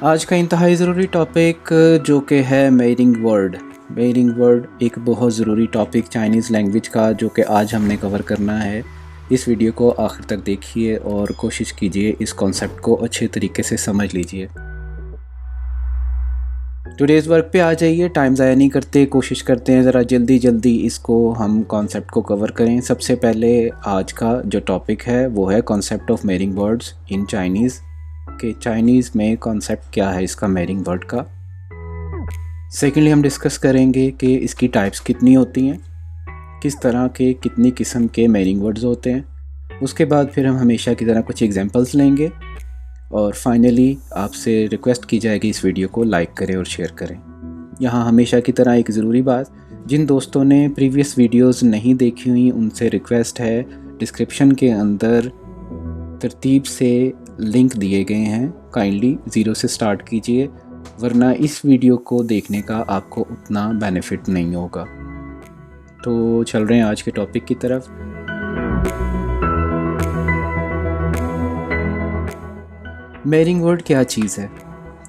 आज का इंतहाई ज़रूरी टॉपिक जो कि है मेयरिंग वर्ड। मेयरिंग वर्ड एक बहुत ज़रूरी टॉपिक चाइनीज़ लैंग्वेज का जो कि आज हमने कवर करना है। इस वीडियो को आखिर तक देखिए और कोशिश कीजिए इस कॉन्सेप्ट को अच्छे तरीके से समझ लीजिए। टुडेज़ वर्क पे आ जाइए, टाइम ज़ाया नहीं करते, कोशिश करते हैं ज़रा जल्दी जल्दी इसको हम कॉन्सेप्ट को कवर करें। सबसे पहले आज का जो टॉपिक है वो है concept of मेयरिंग words in Chinese, कि चाइनीज़ में कॉन्सेप्ट क्या है इसका मेयरिंग वर्ड का। सेकेंडली हम डिस्कस करेंगे कि इसकी टाइप्स कितनी होती हैं, किस तरह के कितनी किस्म के मेयरिंग वर्ड्स होते हैं। उसके बाद फिर हम हमेशा की तरह कुछ एग्जांपल्स लेंगे और फाइनली आपसे रिक्वेस्ट की जाएगी इस वीडियो को लाइक करें और शेयर करें। यहाँ हमेशा की तरह एक ज़रूरी बात, जिन दोस्तों ने प्रीवियस वीडियोस नहीं देखी हुई उनसे रिक्वेस्ट है, डिस्क्रिप्शन के अंदर तरतीब से लिंक दिए गए हैं, काइंडली 0 से स्टार्ट कीजिए, वरना इस वीडियो को देखने का आपको उतना बेनिफिट नहीं होगा। तो चल रहे हैं आज के टॉपिक की तरफ। मेयरिंग वर्ड क्या चीज़ है,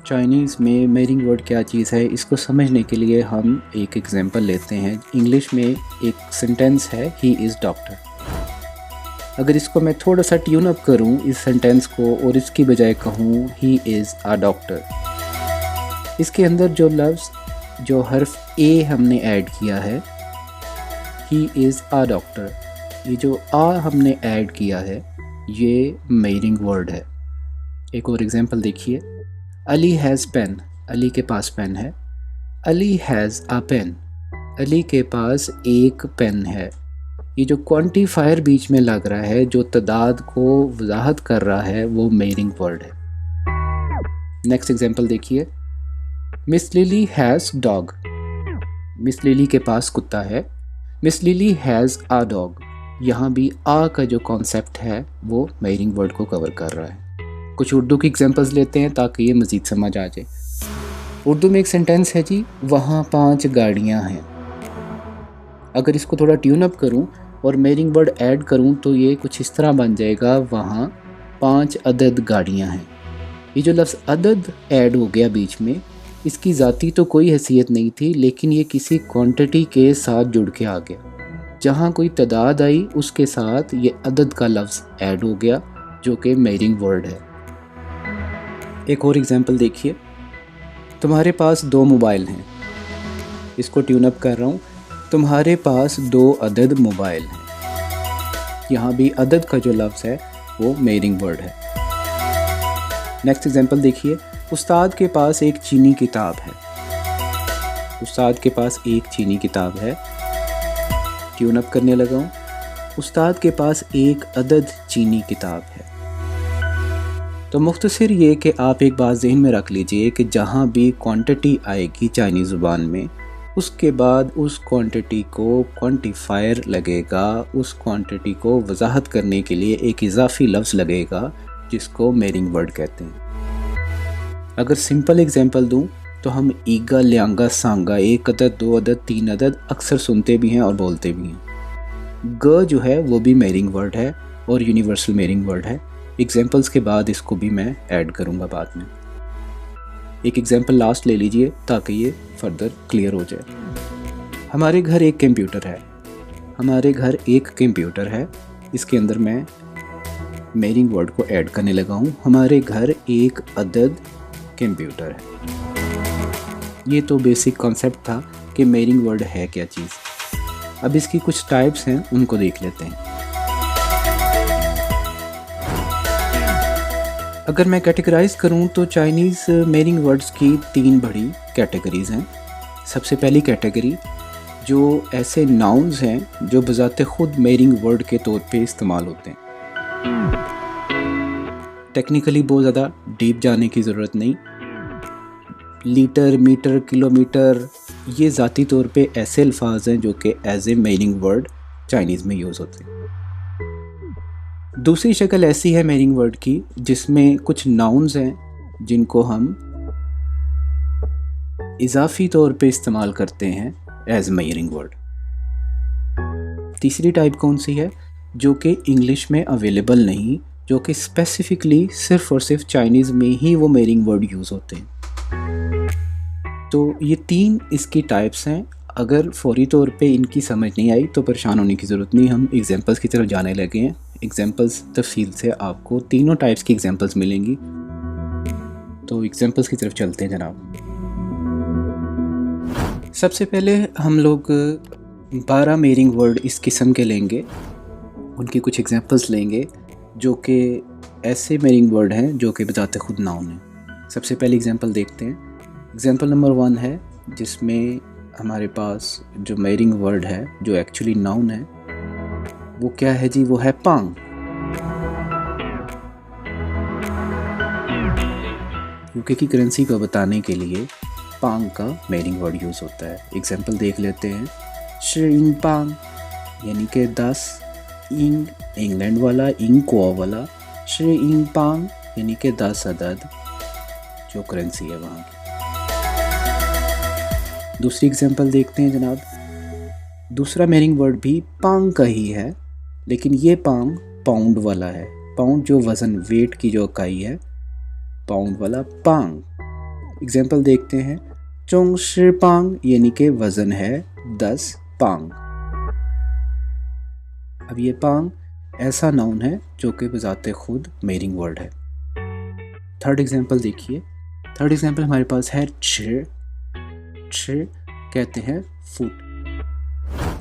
चाइनीज़ में मेयरिंग वर्ड क्या चीज़ है, इसको समझने के लिए हम एक एग्जांपल लेते हैं। इंग्लिश में एक सेंटेंस है, ही इज़ डॉक्टर। अगर इसको मैं थोड़ा सा ट्यून अप करूं इस सेंटेंस को और इसकी बजाय कहूं ही इज़ अ डॉक्टर, इसके अंदर जो लफ्ज़ जो हर्फ ए हमने ऐड किया है, ही इज़ अ डॉक्टर, ये जो आ हमने ऐड किया है ये मेयरिंग वर्ड है। एक और एग्जांपल देखिए, अली हैज़ पेन, अली के पास पेन है। Ali has a pen, Ali के पास एक पेन है। ये जो क्वांटिफायर बीच में लग रहा है, जो तादाद को वजाहत कर रहा है, वो मेयरिंग वर्ड है। नेक्स्ट एग्जांपल देखिए, miss lily has dog, miss lily के पास कुत्ता है। Miss lily has a dog, यहाँ भी आ का जो कॉन्सेप्ट है वो मेयरिंग वर्ड को कवर कर रहा है। कुछ उर्दू की एग्जांपल्स लेते हैं ताकि ये मज़ीद समझ आ जाए। उर्दू में एक सेंटेंस है जी, वहाँ 5 गाड़ियाँ हैं। अगर इसको थोड़ा ट्यून अप करूँ और मेयरिंग वर्ड ऐड करूं तो ये कुछ इस तरह बन जाएगा, वहाँ 5 अदद गाड़ियाँ हैं। ये जो लफ्ज़ अदद ऐड हो गया बीच में, इसकी ज़ाती तो कोई हैसियत नहीं थी, लेकिन ये किसी क्वांटिटी के साथ जुड़ के आ गया। जहाँ कोई तादाद आई उसके साथ ये अदद का लफ्ज़ ऐड हो गया जो कि मेयरिंग वर्ड है। एक और एग्जांपल देखिए, तुम्हारे पास 2 मोबाइल हैं। इसको ट्यून अप कर रहा हूँ, तुम्हारे पास 2 अदद मोबाइल हैं। यहाँ भी अदद का जो लफ्ज़ है वो मेयरिंग वर्ड है। नेक्स्ट एग्जांपल देखिए, उस्ताद के पास एक चीनी किताब है। उस्ताद के पास एक चीनी किताब है। ट्यून अप करने लगा हूँ, उस्ताद के पास एक अदद चीनी किताब है। तो मुख्तसर ये कि आप एक बात ज़हन में रख लीजिए कि जहाँ भी क्वांटिटी आएगी चाइनीज़ ज़ुबान में, उसके बाद उस क्वांटिटी को क्वांटिफायर लगेगा, उस क्वांटिटी को वजाहत करने के लिए एक इजाफी लफ्ज़ लगेगा जिसको मेयरिंग वर्ड कहते हैं। अगर सिंपल एग्जांपल दूं तो हम ईगा, ल्यांगा, सांगा, 1 अदद, 2 अदद, 3 अदद अक्सर सुनते भी हैं और बोलते भी हैं। ग जो है वो भी मेयरिंग वर्ड है और यूनिवर्सल मेयरिंग वर्ड है। एग्जांपल्स के बाद इसको भी मैं ऐड करूँगा बाद में। एक एग्जांपल लास्ट ले लीजिए ताकि ये फर्दर क्लियर हो जाए। हमारे घर एक कंप्यूटर है। हमारे घर एक कंप्यूटर है, इसके अंदर मैं मेयरिंग वर्ड को ऐड करने लगा हूँ। हमारे घर एक अदद कंप्यूटर है। ये तो बेसिक कॉन्सेप्ट था कि मेयरिंग वर्ड है क्या चीज़। अब इसकी कुछ टाइप्स हैं, उनको देख लेते हैं। अगर मैं कैटेगराइज करूं तो चाइनीज़ मेयरिंग वर्ड्स की 3 बड़ी कैटेगरीज़ हैं। सबसे पहली कैटेगरी जो ऐसे नाउन्स हैं जो बज़ाते ख़ुद मेयरिंग वर्ड के तौर पे इस्तेमाल होते हैं। टेक्निकली बहुत ज़्यादा डीप जाने की ज़रूरत नहीं। लीटर, मीटर, किलोमीटर, ये ज़ाती तौर पे ऐसे अल्फाज हैं जो कि as a measuring word Chinese में यूज़ होते हैं। दूसरी शक्ल ऐसी है मेयरिंग वर्ड की जिसमें कुछ नाउन्स हैं जिनको हम इजाफी तौर पे इस्तेमाल करते हैं एज मेयरिंग वर्ड। तीसरी टाइप कौन सी है, जो कि इंग्लिश में अवेलेबल नहीं, जो कि स्पेसिफिकली सिर्फ और सिर्फ चाइनीज़ में ही वो मेरिंग वर्ड यूज़ होते हैं। तो ये 3 इसकी टाइप्स हैं। अगर फौरी तौर पे इनकी समझ नहीं आई तो परेशान होने की ज़रूरत नहीं, हम एग्जांपल्स की तरफ जाने लगे हैं। एग्जांपल्स तफसील से आपको तीनों टाइप्स की एग्जांपल्स मिलेंगी। तो एग्जांपल्स की तरफ चलते हैं जनाब। सबसे पहले हम लोग 12 मेरिंग वर्ड इस किस्म के लेंगे, उनकी कुछ एग्जांपल्स लेंगे जो कि ऐसे मेरिंग वर्ड हैं जो कि बताते खुद नाउन हैं। सबसे पहले एग्जांपल देखते हैं। एग्जांपल नंबर 1 है जिसमें हमारे पास जो मेरिंग वर्ड है जो एक्चुअली नाउन है वो क्या है जी, वो है पांग। यूके की करेंसी को बताने के लिए पांग का मेरिंग वर्ड यूज़ होता है। एग्जांपल देख लेते हैं। शिंग पांग यानी कि 10, इंग इंग्लैंड वाला, इंग कोआ वाला, शिंग पांग यानी कि 10 अदद जो करेंसी है वहाँ की। दूसरी एग्जांपल देखते हैं जनाब। दूसरा मेरिंग वर्ड भी पांग का ही है, लेकिन ये पांग पाउंड वाला है। पाउंड जो वज़न, वेट की जो इकाई है, पाउंड वाला पांग। एग्जांपल देखते हैं। चोंग शि पांग यानी कि वज़न है 10 पांग। अब ये पांग ऐसा नाउन है जो कि बजाते खुद मेरिंग वर्ड है। थर्ड एग्जांपल देखिए। थर्ड एग्जांपल हमारे पास है छ। छ कहते हैं फुट।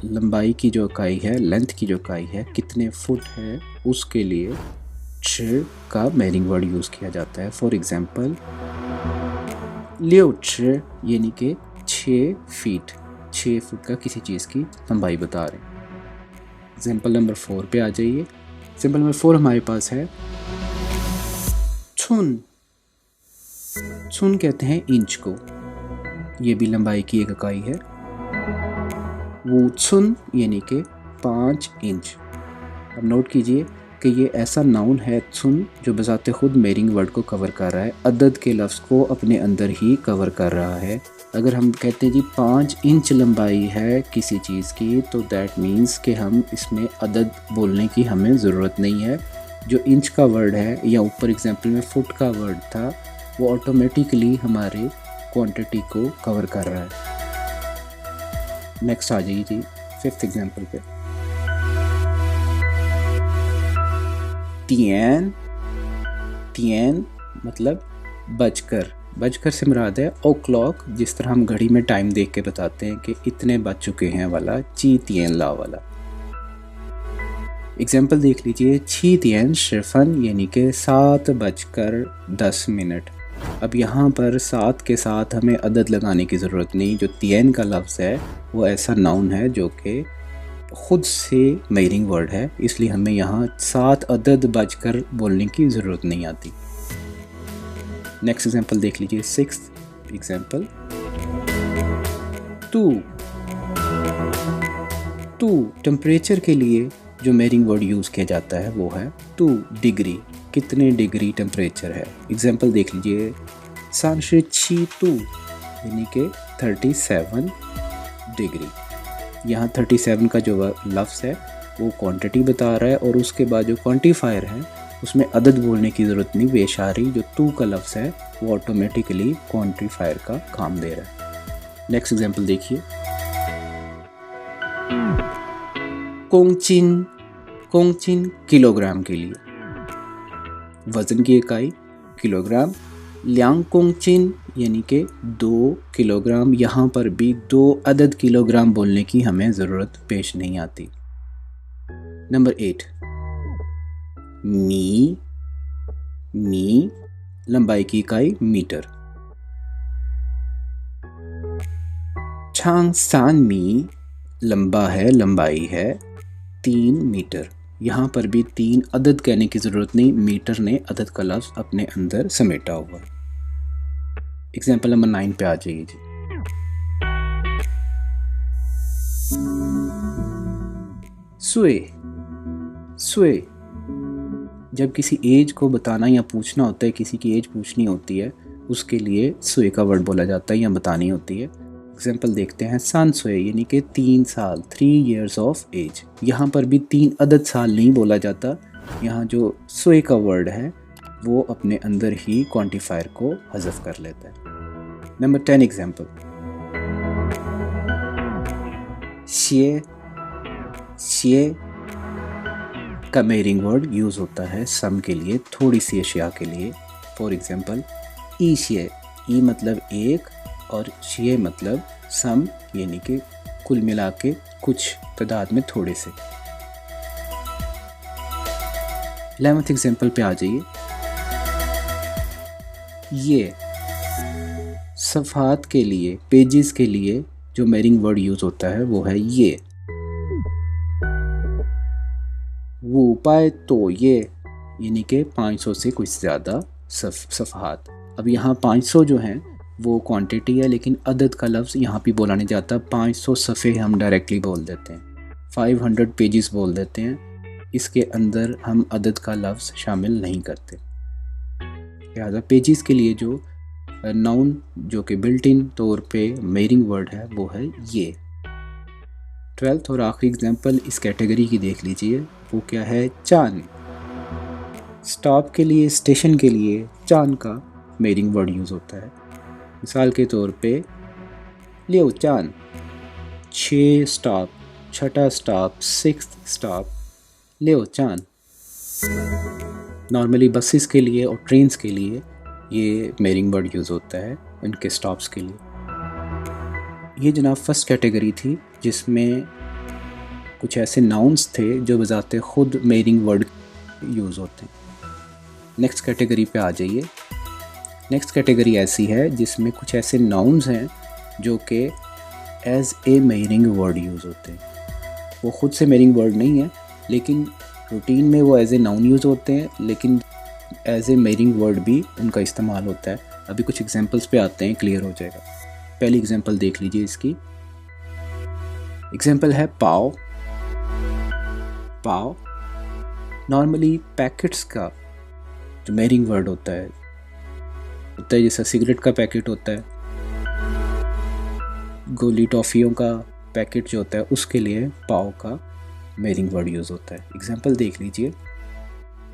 लंबाई की जो इकाई है, लेंथ की जो इकाई है, कितने फुट है, उसके लिए छ का मेरिंग वर्ड यूज़ किया जाता है। फॉर एग्जांपल लियो छ यानी कि 6 फीट, 6 फुट का किसी चीज़ की लंबाई बता रहे हैं। एग्जांपल नंबर 4 पे आ जाइए। एग्जांपल नंबर 4 हमारे पास है छुन। छुन कहते हैं इंच को, ये भी लंबाई की एक इकाई है। वो छुन यानी कि 5 इंच। अब नोट कीजिए कि ये ऐसा नाउन है छुन जो बजाते खुद मेरिंग वर्ड को कवर कर रहा है, अदद के लफ्ज़ को अपने अंदर ही कवर कर रहा है। अगर हम कहते हैं जी 5 इंच लंबाई है किसी चीज़ की, तो दैट मीन्स कि हम इसमें अदद बोलने की हमें ज़रूरत नहीं है। जो इंच का वर्ड है या ऊपर एग्जांपल में फुट का वर्ड था, वो ऑटोमेटिकली हमारे क्वांटिटी को कवर कर रहा है। नेक्स्ट आ जाइए जी 5th एग्जांपल पे। तियन। तियन मतलब बजकर। बजकर से मुराद है ओ क्लॉक, जिस तरह हम घड़ी में टाइम देख के बताते हैं कि इतने बज चुके हैं वाला, ची तियन ला वाला। एग्जांपल देख लीजिए। छी तियन शिफन यानी कि 7:10। अब यहाँ पर 7 के साथ हमें अदद लगाने की ज़रूरत नहीं। जो तियन का लफ्ज़ है वो ऐसा नाउन है जो कि ख़ुद से मेरिंग वर्ड है, इसलिए हमें यहाँ 7 अदद बजकर बोलने की ज़रूरत नहीं आती। नेक्स्ट एग्जांपल देख लीजिए। 6th example. टू टेम्परेचर के लिए जो मेरिंग वर्ड यूज़ किया जाता है वो है 2 डिग्री। कितने डिग्री टेम्परेचर है। एग्जांपल देख लीजिए। सांशी छी 2 यानी कि 37 डिग्री। यहाँ 37 का जो लफ्ज़ है वो क्वांटिटी बता रहा है, और उसके बाद जो क्वांटिफायर है उसमें अदद बोलने की ज़रूरत नहीं। बेशारी जो 2 का लफ्ज़ है वो ऑटोमेटिकली क्वांटिफायर का काम दे रहा है। नेक्स्ट एग्जांपल देखिए। कोंगचिन। कोंगचिन किलोग्राम के लिए, वज़न की इकाई किलोग्राम। ल्यांग कोंगचिन यानी कि 2 किलोग्राम। यहाँ पर भी 2 अदद किलोग्राम बोलने की हमें ज़रूरत पेश नहीं आती। नंबर 8 मी। मी लंबाई की इकाई मीटर। छांग सान मी लंबा है, लंबाई है 3 मीटर। यहाँ पर भी 3 अदद कहने की ज़रूरत नहीं, मीटर ने अदद का लफ्ज़ अपने अंदर समेटा हुआ। एग्जांपल नंबर 9 पे आ जाइए जी। सुए। सुए जब किसी एज को बताना या पूछना होता है, किसी की एज पूछनी होती है, उसके लिए सुए का वर्ड बोला जाता है या बतानी होती है। एग्जाम्पल देखते हैं। सान सुए यानी कि 3 साल, 3 years ऑफ एज। यहाँ पर भी 3 अदद साल नहीं बोला जाता, यहाँ जो सुई का वर्ड है वो अपने अंदर ही क्वांटिफायर को हज़फ कर लेता है। Number 10 example, शिए। शिए का मेरिंग वर्ड यूज़ होता है सम के लिए, थोड़ी सी अशिया के लिए। फॉर एग्जाम्पल, ई शिए। ई मतलब एक और शिए मतलब सम, यानी कि कुल मिला के कुछ तादाद में थोड़े से। 11th एग्जाम्पल पे आ जाइए। ये सफ़हात के लिए, पेजेस के लिए जो मेरिंग वर्ड यूज़ होता है वो है ये। वो पाए तो ये, यानी कि 500 से कुछ ज़्यादा सफ़हात। अब यहाँ 500 जो हैं वो क्वांटिटी है, लेकिन अदद का लफ्ज़ यहाँ भी बोला नहीं जाता। 500 सफ़े हम डायरेक्टली बोल देते हैं, 500 पेजेस बोल देते हैं। इसके अंदर हम अदद का लफ्ज़ शामिल नहीं करते। लिहाजा पेजेस के लिए जो नाउन जो कि बिल्ट इन तौर पे मेरिंग वर्ड है वो है ये। 12th और आखिरी एग्जाम्पल इस कैटेगरी की देख लीजिए, वो क्या है, चान। स्टॉप के लिए, स्टेशन के लिए चान का मेरिंग वर्ड यूज़ होता है। मिसाल के तौर पे लियो चान, 6 स्टॉप, छठा स्टॉप, 6th स्टॉप, लियो चान। नॉर्मली बसेस के लिए और ट्रेन्स के लिए ये मेरिंग वर्ड यूज़ होता है उनके स्टॉप्स के लिए। ये जनाब फर्स्ट कैटेगरी थी जिसमें कुछ ऐसे नाउन्स थे जो बजाते खुद मेरिंग वर्ड यूज़ होते हैं। नेक्स्ट कैटेगरी पे आ जाइए। नेक्स्ट कैटेगरी ऐसी है जिसमें कुछ ऐसे नाउन्स हैं जो कि as a measuring word use होते हैं। वो खुद से मेरिंग वर्ड नहीं है, लेकिन रूटीन में वो एज ए नाउन यूज़ होते हैं, लेकिन एज ए मेरिंग वर्ड भी उनका इस्तेमाल होता है। अभी कुछ एग्जांपल्स पे आते हैं, क्लियर हो जाएगा। पहली एग्जांपल देख लीजिए इसकी। एग्जांपल है पाव। पाव नॉर्मली पैकेट्स का जो मेरिंग वर्ड होता है जैसा सिगरेट का पैकेट होता है, गोली टॉफ़ियों का पैकेट जो होता है उसके लिए पाव का मेरिंग वर्ड यूज़ होता है। एग्जांपल देख लीजिए,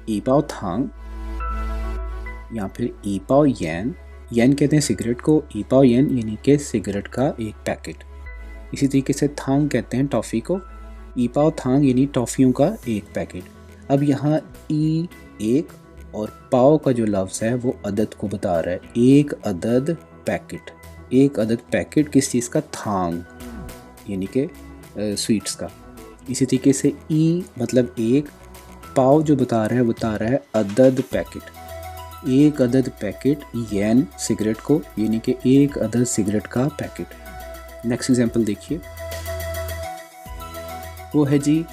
ई पाव थांग या फिर ई पाव येन। येन कहते हैं सिगरेट को, ई पाव येन यानी कि सिगरेट का एक पैकेट। इसी तरीके से थांग कहते हैं टॉफ़ी को, ई पाव थांग यानी टॉफ़ियों का एक पैकेट। अब यहाँ ई एक और पाव का जो लफ्ज़ है वो अदद को बता रहा है, एक अदद पैकेट। एक अदद पैकेट किस चीज़ का, थांग यानी कि स्वीट्स का। इसी तरीके से ई मतलब एक, पाव जो बता रहा है अदद पैकेट। एक अदद पैकेट येन सिगरेट को, यानी कि एक अदद सिगरेट का पैकेट। नेक्स्ट एग्जांपल देखिए, वो है जी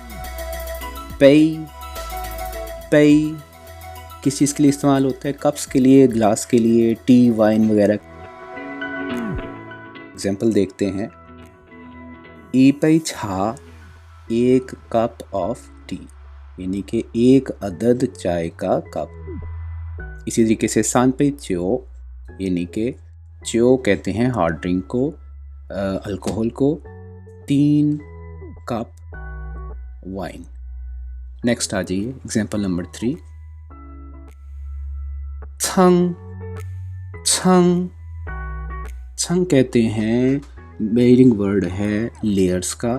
पेई। पेई किस चीज़ के लिए इस्तेमाल होता है, कप्स के लिए, ग्लास के लिए, टी वाइन वगैरह। एग्जांपल देखते हैं, ई पेई छा, एक कप ऑफ टी, यानी कि एक अदद चाय का कप। इसी तरीके से सान पे च्यो, यानी कि च्यो कहते हैं हार्ड ड्रिंक को, अल्कोहल को, 3 कप वाइन। नेक्स्ट आ जाइए, एग्जांपल नंबर 3, छंग। छंग छंग कहते हैं मेरिंग वर्ड है लेयर्स का।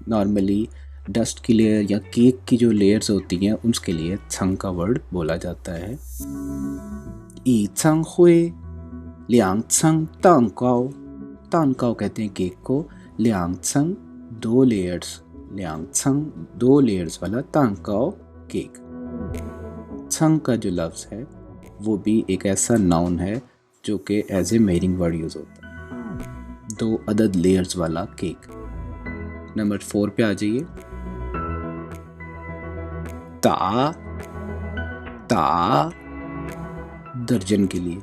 नॉर्मली डस्ट की लेयर या केक की जो लेयर्स होती हैं उसके लिए छंग का वर्ड बोला जाता है। ई छंग हुए, लियांग छंग तांग काओ। तांग काओ कहते हैं केक को, लियांग छंग 2 लेयर्स, लियांग छंग 2 लेयर्स वाला तांग काओ केक। छंग का जो लफ्ज़ है वो भी एक ऐसा नाउन है जो कि as a measuring word use होता है, 2 अदद लेयर्स वाला केक। नंबर 4 पे आ जाइए, ता। ता दर्जन के लिए।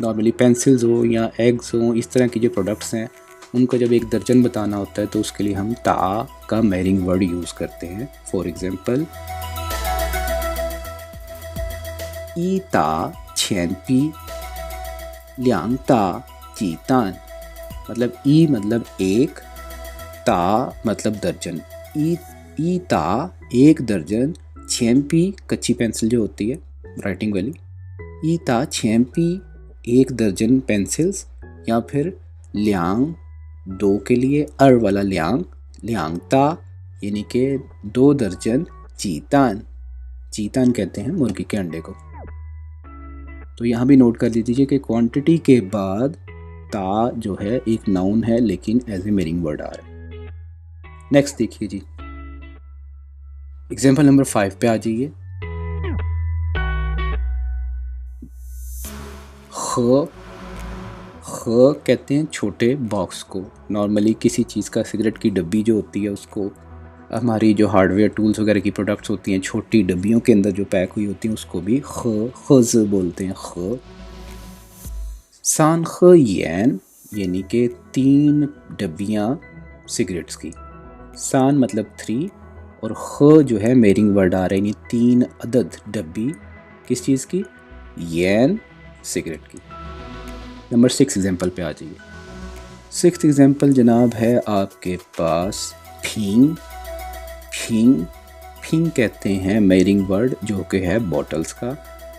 नॉर्मली पेंसिल्स हो या एग्स हो, इस तरह की जो प्रोडक्ट्स हैं उनको जब एक दर्जन बताना होता है तो उसके लिए हम ता का मेरिंग वर्ड यूज़ करते हैं। फॉर एग्जांपल, ई ता छेन पी, लियांग ता जी तान। मतलब ई मतलब एक, ता मतलब दर्जन। ई ता एक दर्जन, छेंपी कच्ची पेंसिल जो होती है राइटिंग वाली, ई ता छेंपी 1 दर्जन पेंसिल्स, या फिर ल्यांग 2 के लिए अर वाला ल्यांग, ल्यांग ता यानी कि 2 दर्जन चीतान, चीतान कहते हैं मुर्गी के अंडे को। तो यहाँ भी नोट कर लीजिए कि क्वांटिटी के बाद ता जो है एक नाउन है लेकिन एज ए मीनिंग वर्ड आ रहा है। नेक्स्ट देखिए जी, एग्जाम्पल नंबर 5 पे आ जाइए। ख कहते हैं छोटे बॉक्स को। नॉर्मली किसी चीज़ का, सिगरेट की डब्बी जो होती है उसको, हमारी जो हार्डवेयर टूल्स वगैरह की प्रोडक्ट्स होती हैं छोटी डब्बियों के अंदर जो पैक हुई होती हैं उसको भी खज़ बोलते हैं। ख सान ख येन यानी कि 3 डब्बियाँ सिगरेट्स की। सान मतलब 3 और ख जो है मेरिंग वर्ड आ रहा है, यानी 3 अदद डब्बी किस चीज़ की, येन सिगरेट की। नंबर 6 एग्जाम्पल पे आ जाइए। 6th एग्जाम्पल जनाब है आपके पास फींग। फींग फींग कहते हैं मेरिंग वर्ड जो कि है बॉटल्स का,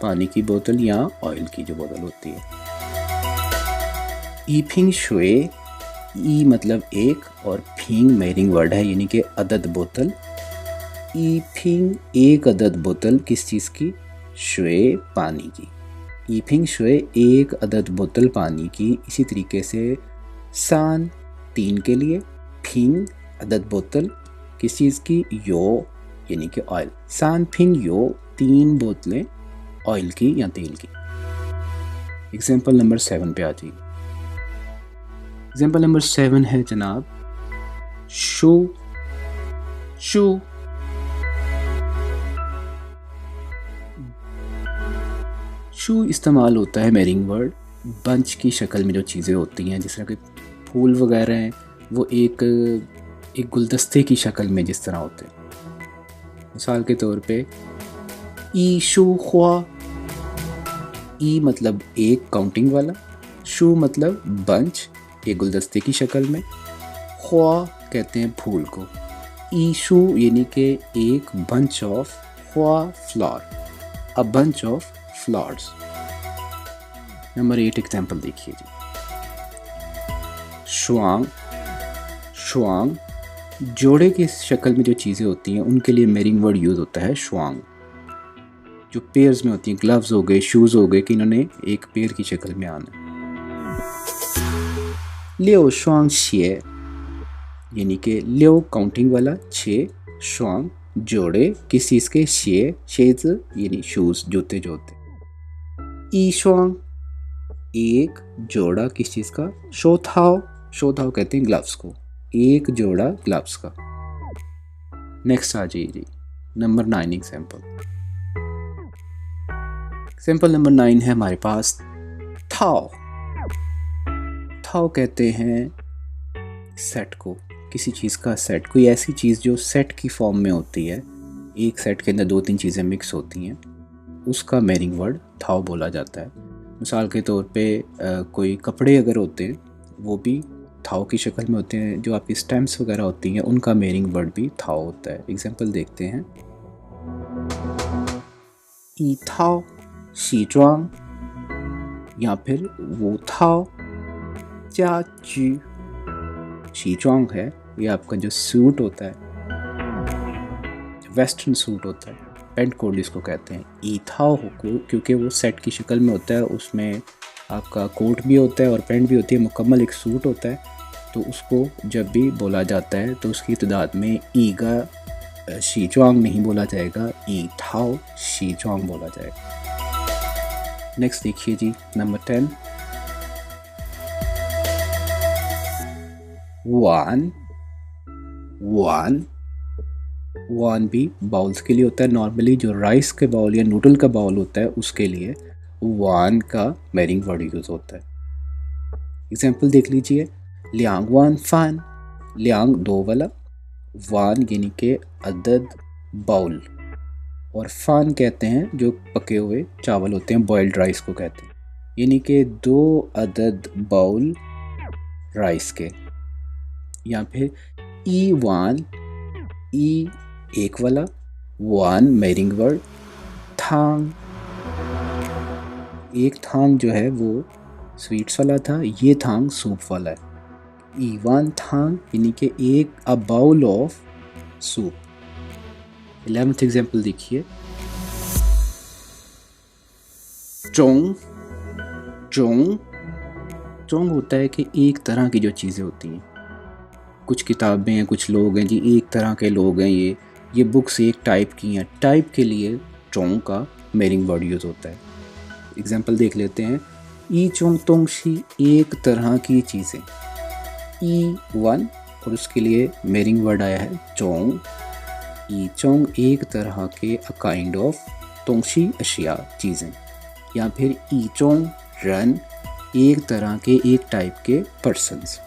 पानी की बोतल या ऑयल की जो बोतल होती है। ई फिंग शुए, ई मतलब एक और फिंग मेरिंग वर्ड है यानी कि अदद बोतल। ई फिंग 1 अदद बोतल किस चीज़ की, शुए पानी की। ई फिंग शुए 1 अदद बोतल पानी की। इसी तरीके से सान 3 के लिए, फिंग अदद बोतल किस चीज़ की, यो यानी कि ऑयल। सान फिंग यो 3 बोतलें ऑयल की या तेल की। एग्जाम्पल नंबर 7 पे आ जाइए। एग्जाम्पल नंबर 7 है जनाब शू। शू शू इस्तेमाल होता है मेरिंग वर्ड बंच की शक्ल में जो चीज़ें होती हैं, जिस तरह के फूल वगैरह हैं वो एक गुलदस्ते की शक्ल में जिस तरह होते हैं। मिसाल के तौर पे ई शू ख्वा, ई मतलब एक काउंटिंग वाला, शू मतलब बंच एक गुलदस्ते की शक्ल में, ख्वा कहते हैं फूल को। ई शू यानी कि एक बंच ऑफ, ख्वा flower, a bunch of flowers. Number 8 example देखिए जी। शुआंग। शुआंग जोड़े की शक्ल में जो चीज़ें होती हैं उनके लिए मेरिंग वर्ड यूज़ होता है शुआंग। जो पेयर्स में होती हैं, ग्लव्स हो गए, शूज़ हो गए, कि इन्होंने एक पेयर की शक्ल में आना। लियो शुआंग शिए यानी कि लियो काउंटिंग वाला, 6 शुआंग जोड़े किस चीज़ के, शिए शेज यानी शूज़ जूते जो होते। ई शुआंग एक जोड़ा किस चीज़ का, शोथाओ, शोथाओ कहते हैं ग्लव्स को, एक जोड़ा ग्लव्स का। नेक्स्ट आ जाइए जी, नंबर 9 एग्जाम्पल। एग्जाम्पल नंबर 9 है हमारे पास थाओ। थाओ कहते हैं सेट को, किसी चीज़ का सेट, कोई ऐसी चीज़ जो सेट की फॉर्म में होती है, एक सेट के अंदर 2-3 चीज़ें मिक्स होती हैं, उसका मेरिंग वर्ड थाओ बोला जाता है। मिसाल के तौर पे कोई कपड़े अगर होते हैं वो भी थाओ की शक्ल में होते हैं। जो आपकी स्टैम्प्स वगैरह होती हैं उनका मेरिंग वर्ड भी थाओ होता है। एग्जाम्पल देखते हैं। ई थाओ सी ज़्वांग, या फिर वो थाओ जा जू। सी ज़्वांग है ये आपका जो सूट होता है, वेस्टर्न सूट होता है, पेंट कोट जिसको कहते हैं। ई थाओ को क्योंकि वो सेट की शक्ल में होता है, उसमें आपका कोट भी होता है और पेंट भी होती है, मुकम्मल एक सूट होता है। तो उसको जब भी बोला जाता है तो उसकी तादाद में ईगा शी ज़्वांग नहीं बोला जाएगा, ई थाओ शी ज़्वांग बोला जाएगा। नेक्स्ट देखिए जी, नंबर 10 वान। वान वान भी बाउल्स के लिए होता है। नॉर्मली जो राइस के बाउल या नूडल का बाउल होता है उसके लिए वान का मेरिंग वर्ड यूज़ होता है। एग्जाम्पल देख लीजिए। लियांग वान फान, लियांग 2 वाला, वान यानी कि अदद बाउल, और फान कहते हैं जो पके हुए चावल होते हैं, बॉइल्ड राइस को कहते हैं, यानी कि 2 अदद बाउल राइस के। यहाँ पे ई वान, ई 1 वाला, वन मेरिंग वर्ड थांग, एक थांग जो है वो स्वीट्स वाला था, ये थांग सूप वाला है। ईवान थांग यानी कि एक a bowl of soup. 11th example देखिए, चोंग, चोंग, चोंग होता है कि एक तरह की जो चीज़ें होती हैं, कुछ किताबें हैं, कुछ लोग हैं जी, एक तरह के लोग हैं, ये बुक्स एक टाइप की हैं, टाइप के लिए चोंग का मेरिंग वर्ड यूज़ होता है। एग्जाम्पल देख लेते हैं, ई चोंग तोंगशी एक तरह की चीज़ें, ई वन और उसके लिए मेरिंग वर्ड आया है चोंग। ई चोंग एक तरह के अ काइंड ऑफ, तोंगशी अशिया चीज़ें, या फिर ई चोंग रन एक तरह के, एक टाइप के पर्सन्स।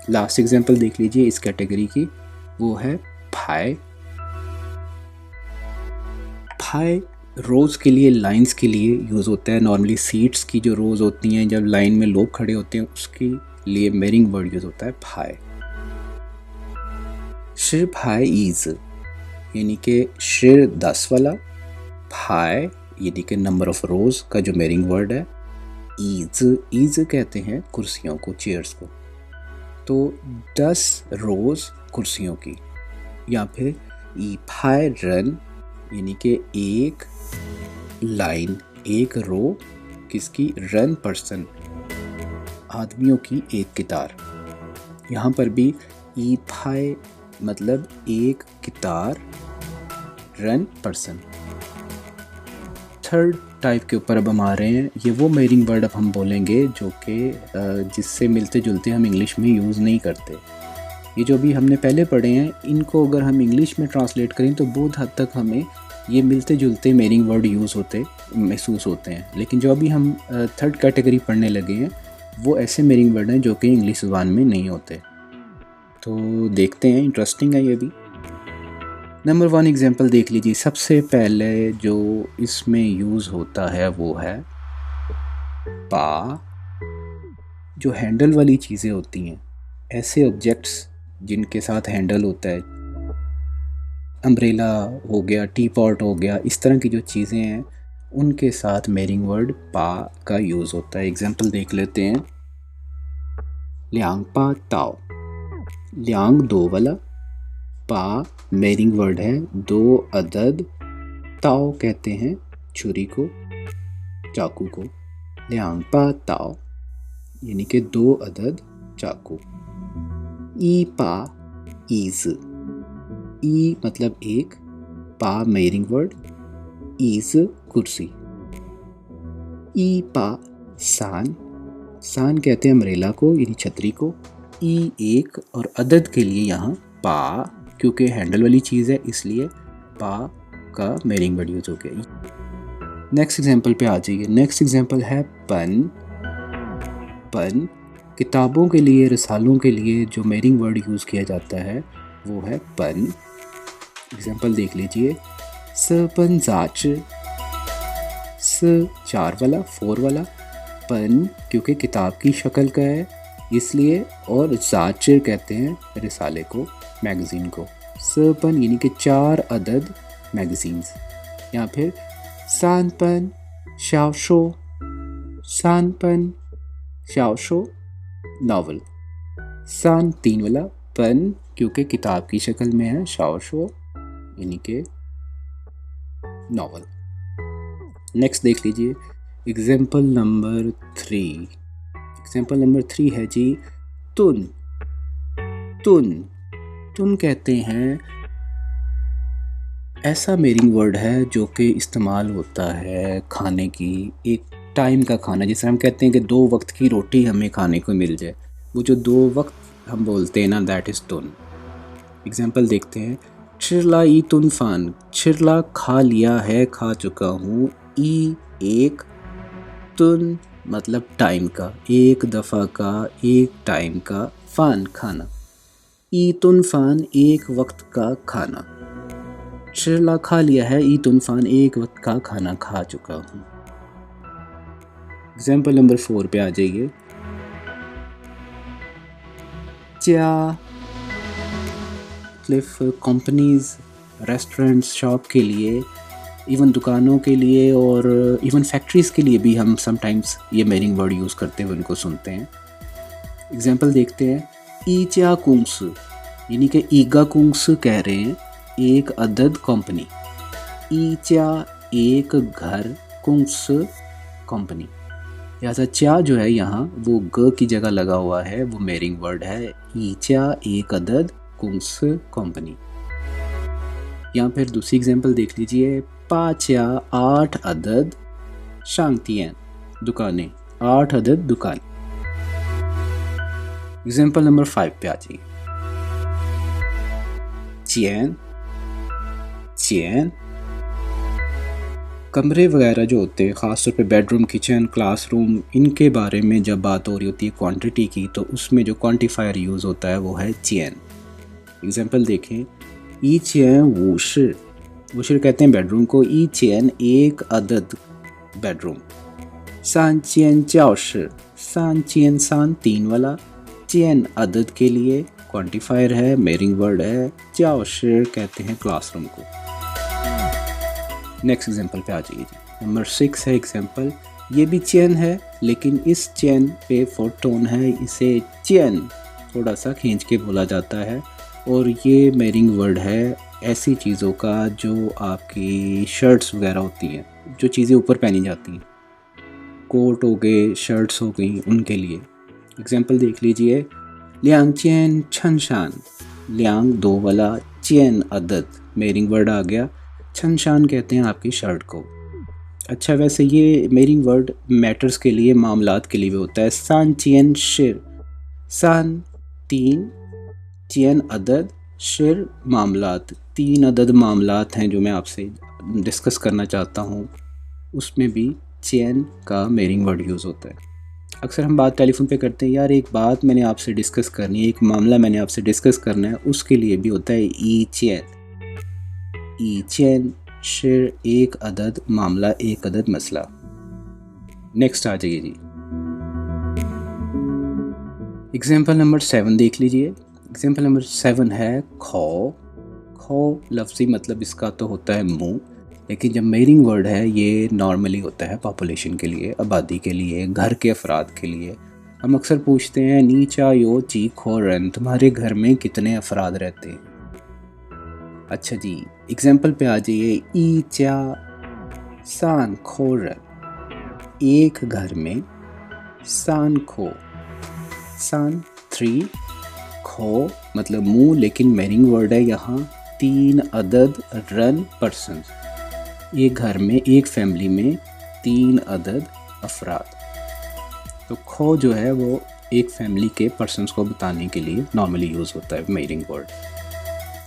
लास्ट एग्जाम्पल देख लीजिए इस कैटेगरी की, वो है फाई। फाई रोज के लिए, लाइंस के लिए यूज़ होता है। नॉर्मली सीट्स की जो रोज होती हैं, जब लाइन में लोग खड़े होते हैं, उसके लिए मेरिंग वर्ड यूज़ होता है फाई। शिर फाई ईज यानी कि शिर 10 वाला, फाई यानी कि नंबर ऑफ रोज का जो मेरिंग वर्ड है। ईज, ईज कहते हैं कुर्सियों को, चेयर्स को। तो 10 रोज कुर्सियों की, या फिर ई फाई रन यानी कि एक लाइन, एक रो किसकी, रन पर्सन आदमियों की एक कितार। यहाँ पर भी ई फाई मतलब एक कितार, रन पर्सन। थर्ड टाइप के ऊपर अब हम आ रहे हैं। ये वो मेरिंग वर्ड अब हम बोलेंगे जो कि जिससे मिलते जुलते हम इंग्लिश में यूज़ नहीं करते। ये जो भी हमने पहले पढ़े हैं, इनको अगर हम इंग्लिश में ट्रांसलेट करें तो बहुत हद तक हमें ये मिलते जुलते मेरिंग वर्ड यूज़ होते महसूस होते हैं। लेकिन जो अभी हम थर्ड कैटेगरी पढ़ने लगे हैं, वो ऐसे मेरिंग वर्ड हैं जो कि इंग्लिश ज़बान में नहीं होते। तो देखते हैं, इंटरेस्टिंग है ये भी। नंबर 1 एग्जाम्पल देख लीजिए। सबसे पहले जो इसमें यूज़ होता है वो है पा। जो हैंडल वाली चीज़ें होती हैं, ऐसे ऑब्जेक्ट्स जिनके साथ हैंडल होता है, अम्ब्रेला हो गया, टी पॉट हो गया, इस तरह की जो चीज़ें हैं उनके साथ मेरिंग वर्ड पा का यूज़ होता है। एग्जाम्पल देख लेते हैं, ल्यांग पा ताओ, ल्यांग 2 वाला, पा मेरिंग वर्ड है 2 अदद, ताओ कहते हैं छुरी को, चाकू को। ल्यांग पा ताओ यानी कि 2 अदद चाकू। ई पा ईज, ई मतलब एक, पा मेरिंग वर्ड, ईज कुर्सी। ई पा सान, सान कहते हैं अम्ब्रेला को यानी छतरी को। ई एक और अदद के लिए यहाँ पा, क्योंकि हैंडल वाली चीज़ है इसलिए पा का मेरिंग वर्ड यूज हो गया। नेक्स्ट एग्जाम्पल पे आ जाइए। नेक्स्ट एग्जाम्पल है पन। पन किताबों के लिए, रसालों के लिए जो मेरिंग वर्ड यूज़ किया जाता है वो है पन। एग्जाम्पल देख लीजिए, स पन जाच, स 4 वाला, 4 वाला, पन क्योंकि किताब की शक्ल का है इसलिए, और जाचर कहते हैं रिसाले को, मैगज़ीन को। सपन यानी कि 4 अदद मैगज़ीन्स। या फिर सानपन शाओशो, सानपन शाओशो नावल। सान 3 वाला, पन क्योंकि किताब की शक्ल में है, शाओशो यानी कि नावल। नेक्स्ट देख लीजिए, एग्जाम्पल नंबर 3। एग्जाम्पल नंबर 3 है जी तुन। तुन, तुन कहते हैं ऐसा मेरिंग वर्ड है जो कि इस्तेमाल होता है खाने की, एक टाइम का खाना, जिसे हम कहते हैं कि 2 वक्त की रोटी हमें खाने को मिल जाए, वो जो 2 वक्त हम बोलते हैं ना, दैट इज़ तुन। एग्जाम्पल देखते हैं, छिरला ई तुन फान, छिरला खा लिया है, खा चुका हूँ। ई एक, तुन मतलब टाइम का, एक दफ़ा का, एक टाइम का, फ़ान खाना। ई तुन फ़ान एक वक्त का खाना। छिरला खा लिया है, ई तुन फ़ान एक वक्त का खाना खा चुका हूँ। एग्जाम्पल नंबर 4 पे आ जाइए। क्या, क्लिफ कंपनीज रेस्टोरेंट्स, शॉप के लिए, इवन दुकानों के लिए और इवन फैक्ट्रीज़ के लिए भी हम समटाइम्स ये मेरिंग वर्ड यूज़ करते हुए उनको सुनते हैं। एग्जांपल देखते हैं, ई च्या कुंग्स, यानी कि ईगा कुंग्स कह रहे हैं एक अदद कंपनी। ई च्या एक घर, कुंग्स कंपनी। लिहाजा च्या जो है यहाँ वो ग की जगह लगा हुआ है, वो मेरिंग वर्ड है। ई च्या एक अदद कुंग्स कंपनी। यहाँ फिर दूसरी एग्जांपल देख लीजिए, पा च्या 8 अदद शांतियन, दुकानें, 8 अदद दुकान। एग्जांपल नंबर 5 पे आ जाइए, चैन, चैन। कमरे वगैरह जो होते हैं, ख़ासतौर पे बेडरूम, किचन, क्लासरूम, इनके बारे में जब बात हो रही होती है क्वांटिटी की, तो उसमें जो क्वांटिफायर यूज़ होता है वो है चैन। एग्जांपल देखें, ई चैन वूशर, वूशर कहते हैं बेडरूम को, ई चैन एक अदद बेडरूम। सान चैन चाओशर, सान चैन सान 3 वाला, चैन अदद के लिए क्वांटिफायर है, मेरिंग वर्ड है। चाओशर कहते हैं क्लासरूम को। नेक्स्ट एग्जांपल पे आ जाइए जी, नंबर 6 है एग्जांपल। ये भी चैन है, लेकिन इस चैन पे 4 टोन है, इसे चैन थोड़ा सा खींच के बोला जाता है। और ये मेरिंग वर्ड है ऐसी चीज़ों का जो आपकी शर्ट्स वगैरह होती हैं, जो चीज़ें ऊपर पहनी जाती हैं, कोट हो गए, शर्ट्स हो गई, उनके लिए। एग्जांपल देख लीजिए, लियांग चैन छनशान, लियांग 2 वाला, चैन अदद, मेरिंग वर्ड आ गया। छनशान कहते हैं आपकी शर्ट को। अच्छा, वैसे ये मेरिंग वर्ड मैटर्स के लिए, मामलात के लिए भी होता है। सान चैन शिर, सान 3, चैन अदद, शिर मामलात। 3 अदद मामलात हैं जो मैं आपसे डिस्कस करना चाहता हूँ, उसमें भी चैन का मेरिंग वर्ड यूज़ होता है। अक्सर हम बात टेलीफोन पे करते हैं, यार एक बात मैंने आपसे डिस्कस करनी है, एक मामला मैंने आपसे डिस्कस करना है, उसके लिए भी होता है ई चैन। ई चैन शिर एक अदद मामला, एक अदद मसला। नेक्स्ट आ जाइए जी, एग्जाम्पल नंबर 7 देख लीजिए। एग्जाम्पल नंबर 7 है खो। खो लफ्ज़ी मतलब इसका तो होता है मुंह, लेकिन जब मेरिंग वर्ड है ये नॉर्मली होता है पॉपुलेशन के लिए, आबादी के लिए, घर के अफराद के लिए। हम अक्सर पूछते हैं, नीचा यो ची खो रन, तुम्हारे घर में कितने अफराद रहते हैं। अच्छा जी, एग्जाम्पल पे आ जाइए, ई चा सान खो रन, एक घर में, सान खो, सान 3, खो मतलब मुंह, लेकिन मेरिंग वर्ड है यहाँ 3 अदद रन पर्सन। एक घर में, एक फैमिली में 3 अदद अफराद। तो खो जो है वो एक फैमिली के पर्सन्स को बताने के लिए नॉर्मली यूज़ होता है marrying word.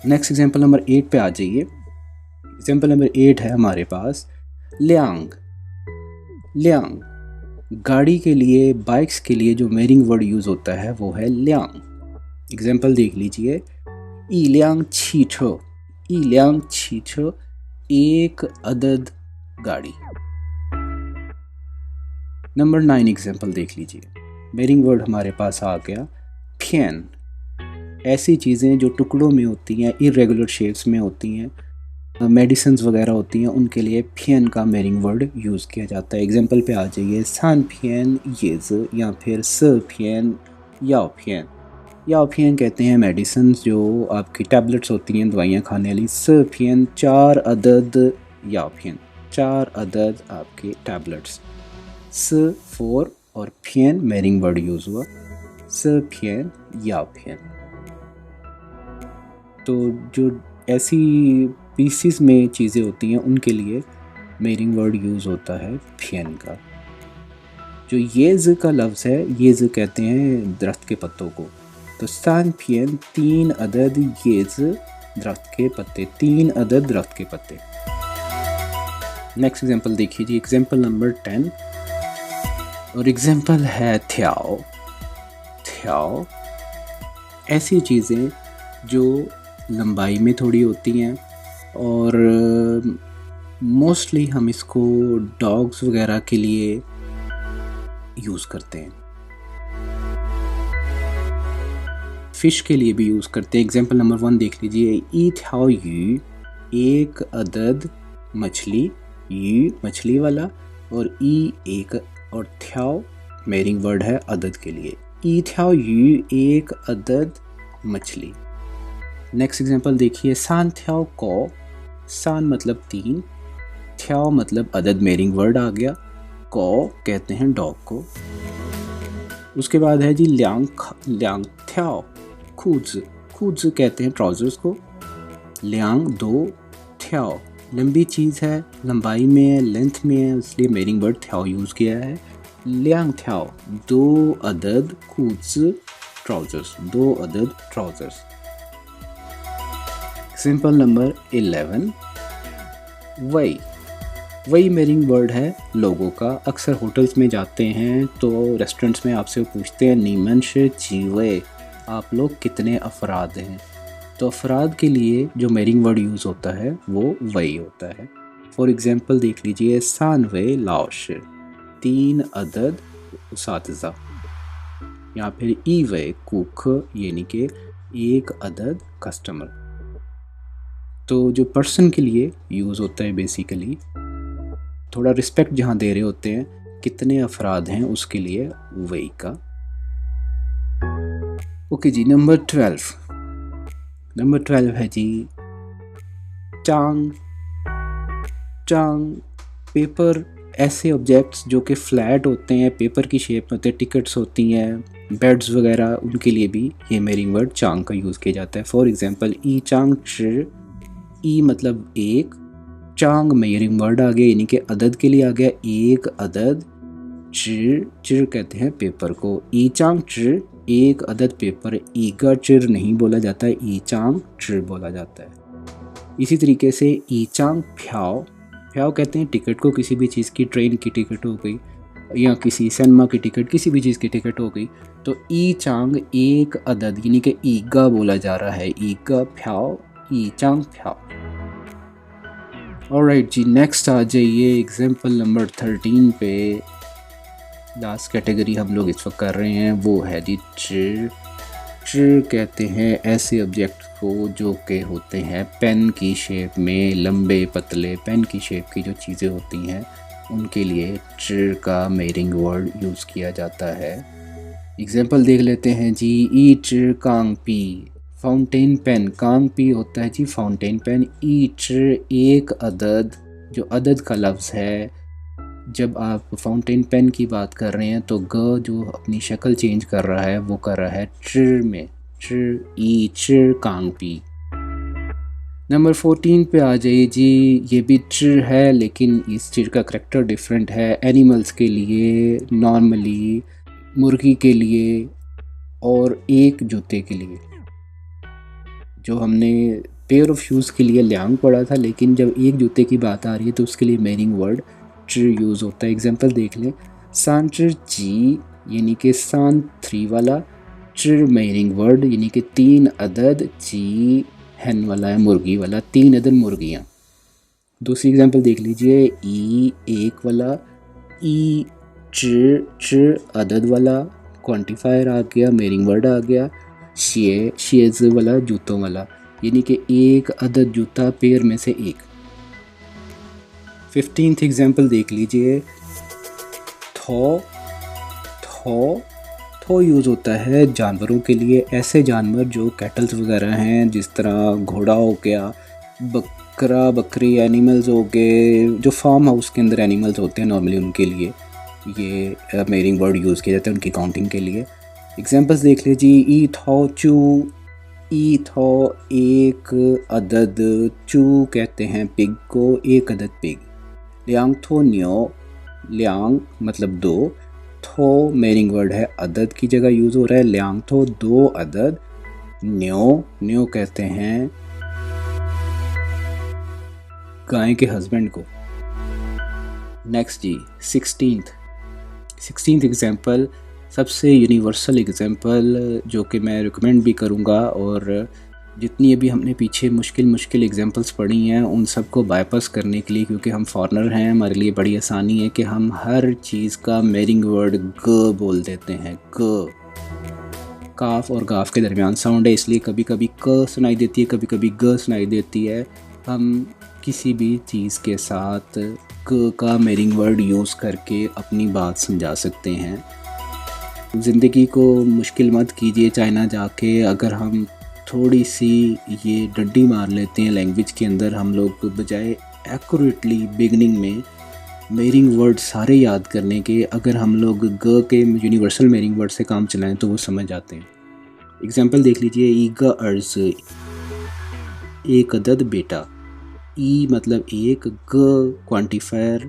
Next example number 8 पे आ जाइए। एग्जांपल नंबर 8 है हमारे पास, लियांग। लियांग गाड़ी के लिए, बाइक्स के लिए जो मेरिंग वर्ड यूज़ होता है वो है लियांग। एग्जांपल देख लीजिए, ई लियांग छीछो, ई लियांग छीछो एक अदद गाड़ी। नंबर 9 एग्जांपल देख लीजिए। मेरिंग वर्ड हमारे पास आ गया फियन। ऐसी चीज़ें जो टुकड़ों में होती हैं, इरेगुलर शेप्स में होती हैं, मेडिसिन्स वगैरह होती हैं, उनके लिए फियन का मेरिंग वर्ड यूज़ किया जाता है। एग्जांपल पे आ जाइए, सान फियन येज़, या फिर स फियन याओ फियन। याओ फियन कहते हैं मेडिसिन्स जो आपकी टैबलेट्स होती हैं, दवाइयाँ खाने वाली। स फियन 4 अदद याओ फियन, 4 अदद आपके टैबलेट्स। स 4 और फियन मेरिंग वर्ड यूज़ हुआ, स फियन याओ फियन। तो जो ऐसी पीसीस में चीज़ें होती हैं उनके लिए मेरिंग वर्ड यूज़ होता है फियन का। जो येज़ का लफ्ज़ है, येज़ कहते हैं दरख्त के पत्तों को। तो सान फियन 3 अदद येज़ दरख्त के पत्ते, 3 अदद दरख्त के पत्ते। नेक्स्ट एग्जांपल देखिए जी, एग्जांपल नंबर 10 और एग्जांपल है थ्याओ। थ्याओ ऐसी चीज़ें जो लंबाई में थोड़ी होती हैं और मोस्टली हम इसको डॉग्स वगैरह के लिए यूज़ करते हैं, फ़िश के लिए भी यूज़ करते हैं। एग्जांपल नंबर 1 देख लीजिए, ई थ्याओ यू एक अदद मछली, यू मछली वाला, और ई एक, और थ्याओ मेरिंग वर्ड है अदद के लिए। ई थ्याओ यू एक अदद मछली। नेक्स्ट एग्जांपल देखिए, सान थ्याओ को, सान मतलब 3, थ्याओ मतलब अदद मेरिंग वर्ड आ गया, को कहते हैं डॉग को। उसके बाद है जी ल्यांग थ्याओ खूज, खूज कहते हैं ट्राउजर्स को। ल्यांग 2, थ्याओ लंबी चीज़ है, लंबाई में है, लेंथ में है, इसलिए मेरिंग वर्ड थ्याओ यूज़ किया है। ल्यांग थ्याओ 2 अदद खूज ट्राउजर्स, 2 अदद ट्राउजर्स। सिंपल नंबर 11, वही, वही मेरिंग वर्ड है लोगों का। अक्सर होटल्स में जाते हैं तो रेस्टोरेंट्स में आपसे पूछते हैं नीमंश जीवे, आप लोग कितने अफराद हैं। तो अफराद के लिए जो मेरिंग वर्ड यूज़ होता है वो वही होता है। फॉर एग्जांपल देख लीजिए, सानवे लाओश 3 अदद उसातिज़ा। यहाँ फिर ईवे कुक यानी कि 1 अदद कस्टमर। तो जो पर्सन के लिए यूज़ होता है बेसिकली, थोड़ा रिस्पेक्ट जहाँ दे रहे होते हैं, कितने अफराद हैं उसके लिए वही का। ओके जी, नंबर 12, नंबर 12 है जी चांग। चांग पेपर, ऐसे ऑब्जेक्ट्स जो कि फ्लैट होते हैं, पेपर की शेप में होते हैं, टिकट्स होती हैं, बेड्स वगैरह, उनके लिए भी ये मेरिंग वर्ड चांग का यूज़ किया जाता है। फॉर एग्जांपल ई चांग च, ई मतलब 1, चांग मेरिंग वर्ड आ गया यानी कि अदद के लिए आ गया, 1 अदद। चिर, चिर कहते हैं पेपर को। ई चांग चिर 1 अदद पेपर, ईगा चिर नहीं बोला जाता है, ई चांग चिर बोला जाता है। इसी तरीके से ई चांग फ्याओ, फ्याओ कहते हैं टिकट को, किसी भी चीज़ की, ट्रेन की टिकट हो गई या किसी सिनेमा की टिकट, किसी भी चीज़ की टिकट हो गई, तो ई चांग 1 अदद यानी कि ईगा बोला जा रहा है, ईगा फ्याओ, ई चांग फ्याओ। ऑलराइट जी, नेक्स्ट आ जाइए एग्जाम्पल नंबर 13 पे। लास्ट कैटेगरी हम लोग इस वक्त कर रहे हैं वो है जी चिर। चिर कहते हैं ऐसे ऑब्जेक्ट को जो कि होते हैं पेन की शेप में, लंबे पतले पेन की शेप की जो चीज़ें होती हैं उनके लिए चिर का मेरिंग वर्ड यूज़ किया जाता है। एग्जाम्पल देख लेते हैं जी, ई चिर कांग पी, फाउंटेन पेन, कांग पी होता है जी फाउंटेन पेन। ई चिर 1 अदद, जो अदद का लफ्ज़ है, जब आप फाउंटेन पेन की बात कर रहे हैं तो ग जो अपनी शक्ल चेंज कर रहा है वो कर रहा है चिर में, चिर, ई चिर कांग पी। नंबर 14 पे आ जाइए जी, ये भी चिर है लेकिन इस चिर का करैक्टर डिफरेंट है। एनिमल्स के लिए, नॉर्मली मुर्गी के लिए, और एक जूते के लिए। जो हमने पेयर ऑफ शूज़ के लिए ल्यांग पढ़ा था, लेकिन जब एक जूते की बात आ रही है तो उसके लिए मेरिंग वर्ड चिर यूज़ होता है। एग्जांपल देख लें, सान चिर जी यानी कि सान 3 वाला, चिर मेरिंग वर्ड यानी कि 3 अदद, जी हैन वाला है, मुर्गी वाला, 3 अदद मुर्गियाँ। दूसरी एग्जांपल देख लीजिए, ई 1 वाला, ई चिर, चिर अदद वाला, क्वांटिफायर आ गया, मेरिंग वर्ड आ गया। शिए, शिएज वाला, जूतों वाला, यानी कि 1 अदद जूता, पेयर में से 1। 15th एग्जाम्पल देख लीजिए, थो, थो, थो यूज़ होता है जानवरों के लिए, ऐसे जानवर जो कैटल्स वगैरह हैं, जिस तरह घोड़ा हो गया, बकरा, बकरी, एनिमल्स हो गए, जो फार्म हाउस के अंदर एनिमल्स होते हैं नॉर्मली, उनके लिए ये मेरिंग वर्ड यूज़ किया जाता है, उनकी काउंटिंग के लिए। एग्जाम्पल्स देख लीजिए, ई थो चू, ई थो 1 अदद, चू कहते हैं पिग को, 1 अदद पिग। ल्यांग थो न्यो, ल्यांग मतलब 2, थो मेरिंग वर्ड है अदद की जगह यूज़ हो रहा है, ल्यांग थो 2 अदद। न्यो, न्यो कहते हैं गाय के हस्बैंड को। नेक्स्ट जी, 16th एग्जाम्पल, सबसे यूनिवर्सल एग्जाम्पल जो कि मैं रिकमेंड भी करूँगा, और जितनी अभी हमने पीछे मुश्किल एग्जाम्पल्स पढ़ी हैं उन सबको बाईपास करने के लिए, क्योंकि हम फॉरेनर हैं, हमारे लिए बड़ी आसानी है कि हम हर चीज़ का मेरिंग वर्ड ग बोल देते हैं। ग, काफ और गाफ के दरमियान साउंड है, इसलिए कभी कभी क सुनाई देती है, कभी कभी ग सुनाई देती है। हम किसी भी चीज़ के साथ क का मीनिंग वर्ड यूज़ करके अपनी बात समझा सकते हैं। ज़िंदगी को मुश्किल मत कीजिए चाइना जाके। अगर हम थोड़ी सी ये डंडी मार लेते हैं लैंग्वेज के अंदर, हम लोग बजाय एक्यूरेटली बिगनिंग में मीनिंग वर्ड सारे याद करने के, अगर हम लोग ग के यूनिवर्सल मीनिंग वर्ड से काम चलाएं तो वो समझ जाते हैं। एग्जांपल देख लीजिए, ईग अर्ज, एक अदद बेटा। ई मतलब एक, ग क्वांटिफायर,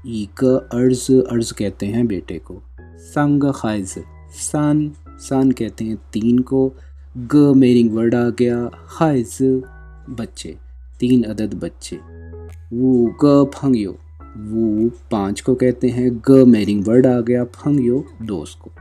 ईग अर्ज, अर्ज कहते हैं बेटे को। संग खाइज, सान, सान कहते हैं 3 को। ग मीनिंग वर्ड आ गया, खाइज बच्चे, 3 अदद बच्चे। वो ग फंगयो, वो 5 को कहते हैं। ग मीनिंग वर्ड आ गया, फंगयो दोस्त को।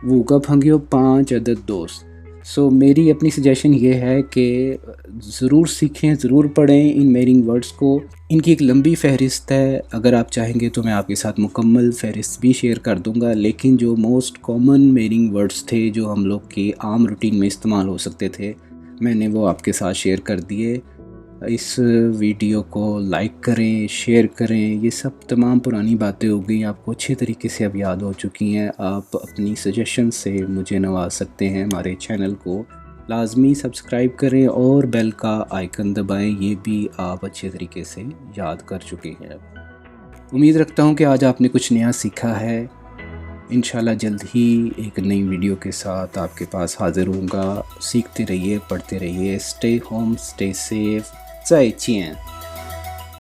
वो ग फंगयो 5 अदद दोस्त। सो मेरी अपनी सजेशन ये है कि ज़रूर सीखें, ज़रूर पढ़ें इन मीनिंग वर्ड्स को। इनकी एक लंबी फहरिस्त है, अगर आप चाहेंगे तो मैं आपके साथ मुकम्मल फहरिस्त भी शेयर कर दूंगा, लेकिन जो मोस्ट कॉमन मीनिंग वर्ड्स थे जो हम लोग के आम रूटीन में इस्तेमाल हो सकते थे, मैंने वो आपके साथ शेयर कर दिए। इस वीडियो को लाइक करें, शेयर करें। ये सब तमाम पुरानी बातें हो गई, आपको अच्छे तरीके से अब याद हो चुकी हैं। आप अपनी सजेशन से मुझे नवाज सकते हैं। हमारे चैनल को लाजमी सब्सक्राइब करें और बेल का आइकन दबाएं, ये भी आप अच्छे तरीके से याद कर चुके हैं। उम्मीद रखता हूँ कि आज आपने कुछ नया सीखा है। इंशाल्लाह जल्द ही एक नई वीडियो के साथ आपके पास हाज़िर होऊंगा। सीखते रहिए, पढ़ते रहिए। Stay home, stay safe, 再见。